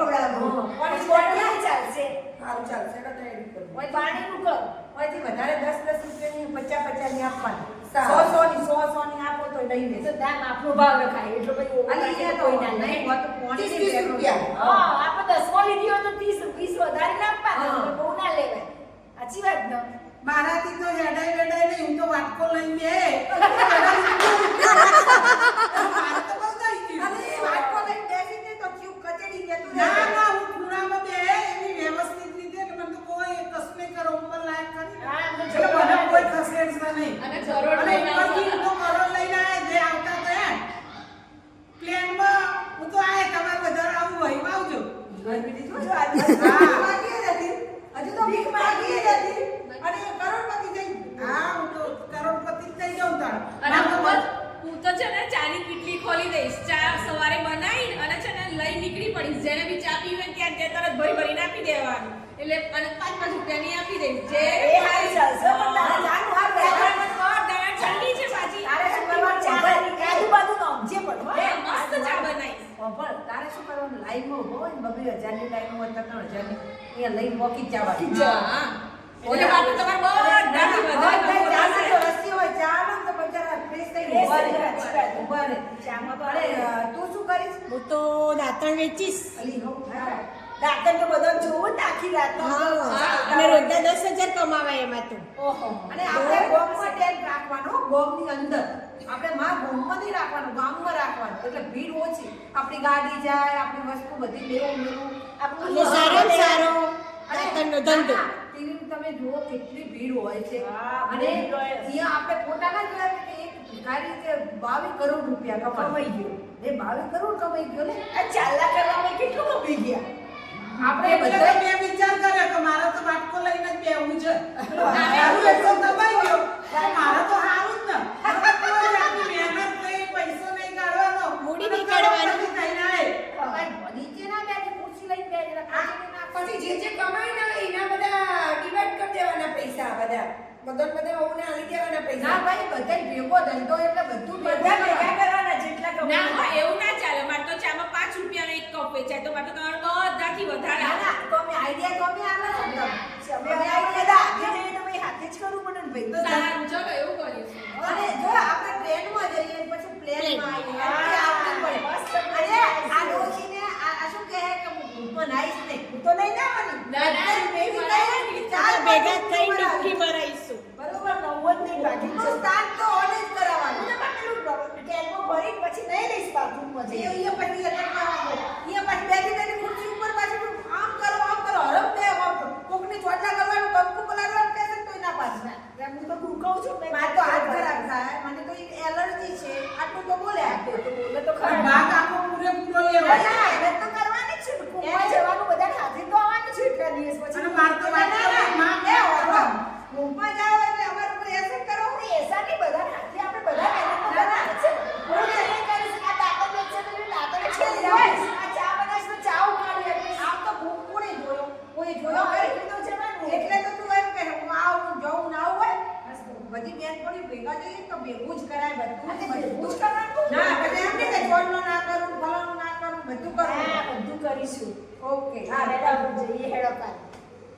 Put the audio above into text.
ખવડાવું પાણી બોટલ ચાલશે સારું ચાલશે તો તૈયારી કરું ઓય પાણીનું કર ઓયથી વધારે 10 રૂપિયાની 50 ની આપવાની સારું. 100 ની આપો તો લઈ લે તો દામ આપણો ભાવ રખાય એટલો પછી અને અહીંયા તો નહીં હોત તો પોણી 30 રૂપિયા. હા આપણે 10 લીધી હોય તો 30 20 વધારે ના આપવાના બહુ ના લેવાય સાચી વાત ને મારાથી તો હેડાઈ વેડાઈ નહીં હું તો વાટકો લઈને મારે તો બહુ થઈ ગયું. અરે વાટકો લઈને બેસીને તો ક્યુ કચડી જતું ના રહે. ના હું ખૂણામાં બે એવી વ્યવસ્થિત રીતે કે મને તો કોઈ કશું નહીં કરો ઉપર લાયક કરી હા એમ તો એટલે મને કોઈ ખસેડશે નહીં અને કરોડ અને લઈને ઉપરથી આવતા. હું તો કરોડ લઈને આયા જે આવતા તો એમ પ્લેનમાં હું તો આયા તમારે વધારે આવું હોય આવજો ગરમીની જોજો આજે ભીખ માંગી હતી. હજુ તો ભીખ માંગી હતી. અને એ કરોડપતિ થઈ ગયું. હા હું તો કરોડપતિ જ થઈ જાઉં તાર અને હું તો છે ને ચાની કીટલી ખોલી દઈશ ચા સવારે બનાવીને અને છે ને લઈ નીકળી પડીશ જેને બી ચા પીવે ત્યાં તરત ભરી ભરીને આપી દેવાનું એટલે અને 5 રૂપિયાની આપી દઈશ જે એ હારી ચાલશે પણ તારે જાનું હાર ઠંડી છે પાછી તારે શું કરવાનું ચા આજુબાજુ નોંધજે પણ હો. એ મસ્ત ચા બનાવીશ પણ તારે શું કરવાનું લાઈનમાં ઉભો હોય ને 2000 ની લાઈન હોય 3000 ની અહીંયા લઈને મોકી જ જવાનું. હા એટલે માટે તમારે બધાથી વધારે ચાલે તો રસ્તી હોય ચા આવે ને તો બચારા ફ્રેશ થઈને ઊભા રહે. ઊભા રહે. ચામાં તો અરે તું શું કરીશ? હું તો દાંતણ વેચીશ અલી હો હા. દાંતણ તો બધા જોવું ને આખી રાત અને રોજના 10,000 કમાવાય એમાં તો ઓહો અને આપણે ગોમમાં ટેગ રાખવાનો ગોમની અંદર આપણે માં ગોમમાં નહીં રાખવાનું ગામમાં રાખવાનું એટલે ભીડ ઓછી આપણી ગાડી જાય આપણી વસ્તુ બધી લેવું મેળવું અને સારામાં સારો દાંતણનો ધંધો ટીવી તમે જુઓ કેટલી ભીડ હોય છે હા, અને ભીડ હોય. અહીંયા આપણે ફોટા ના જોયા કે એક ભિખારી કે 22 કરોડ રૂપિયા કમાઈ ગયો એ 22 કરોડ કમાઈ ગયો ને આ ચાલા કરવામાં કેટલું કમાઈ ગયા આપણે એટલે બધા મેં વિચાર કર્યો કે મારે તો વાટકો લઈને જ બેહવું છે હારું એટલો દબાઈ ગયો તો મારે તો હારું જ ને હવે કોઈ જાતની મહેનત નહીં પૈસો નહીં કાઢવાનો મૂડી નહીં કાઢવાની. કરોડપતિ થઈને આય. નીચે ના બેઠી ખુરશી લઈને બેઠી પછી જે જે કમાય ને એના બધા ડિવાઈડ કરી દેવાના પૈસા બધા ઓને આલી દેવાના ના પૈસા ભાઈ બધા ભેગો ધંધો એટલે બધું બધા ભેગા કરવાના જેટલા ના કમાય હોય એવું ના ચાલે મારે તો ચામાં 5 રૂપિયાનો એક કપ વેચાય તો મારે તો તમારે બધાથી વધારે ના આવે. ના તો અમે આઈડિયા તો અમે આલે છે તમને. અમે આઈડિયા હાથે જઈએ તો ભાઈ હાથે જ કરવું પડે ને ભાઈ તો સારું ચલો એવું કરીશું અને જો આપણે ટ્રેનમાં જઈએ પછી પ્લેનમાં આવીએ એટલે આવવું પડે. મસ્ત અરે આ ડોશીને આ શું કહે કે હું તો નાઈશ નહીં હું તો નહીં નાવાની ના, ના, ભેગી ના, થઈને ચાલ ચાર ભેગા વાગે થઈ ઉપર ડૂબકી આવીએ. ભરાઈશું બરોબર 9 નહીં બાકી તો સ્ટાર્ટ તો ઓને જ કરાવવાનું. હું તો પેલું કેનમાં ભરી પછી નહીં લઈશ બાથરૂમમાં જઈએ અહીંયા પછી અહીંયા પછી બેઠી ખુરશી ઉપર પાછી આમ કરો હરમ દે આમ કરો. કોકની ચોટલા કરવાનું કંકુ પલાળવાનું કહેશે તોય ના પાછું. હું તો કુકાઉં છું મેં મારે તો હાથ ખરાબ થાય મને તો એલર્જી છે આટલું તો બોલે તો બોલે તો ખરા ભાગ આખો પૂરેપૂરો લેવાય ના, મહેનત તો કરવાની જ છે ને. કુંભમાં જવાનું બધા સાથે તો આવવાનું છે એટલા દિવસ પછી. અને મારે તો વાત કરવાની, માં બે હોવા. ઊંઘમાં જાઓ એટલે અમારા ઉપર એસર કરો. આપણે એસાની બધા સાથે આપણે બધા મહેનત તો કરવાની છે. હું તો એ કરીશ કે આ દાંતણ વેચશે તો પેલી દાંતણ વેચશે જ રહીશ. આ ચા બનાવીશ તો ચા ઉકાળી આપીશ. આમ તો ભૂખ કોણે જોયો કોઈ જોયો જોયો હોય ખરી? એટલે તો જવાનું. એટલે તો તું એમ કહે હું આવું જવું ના આવું હોય બધી બેનપણી ભેગા જઈએ તો ભેગું જ કરાય બધું અને ભેગું જ કરવાનું. ના એટલે એમ નહીં કે ચોટલો ના કરું ફલાણું ના કરું બધું કરું હા, બધું કરીશું. ઓકે હા, હેડો આપણે જઈએ હેડો કાલે.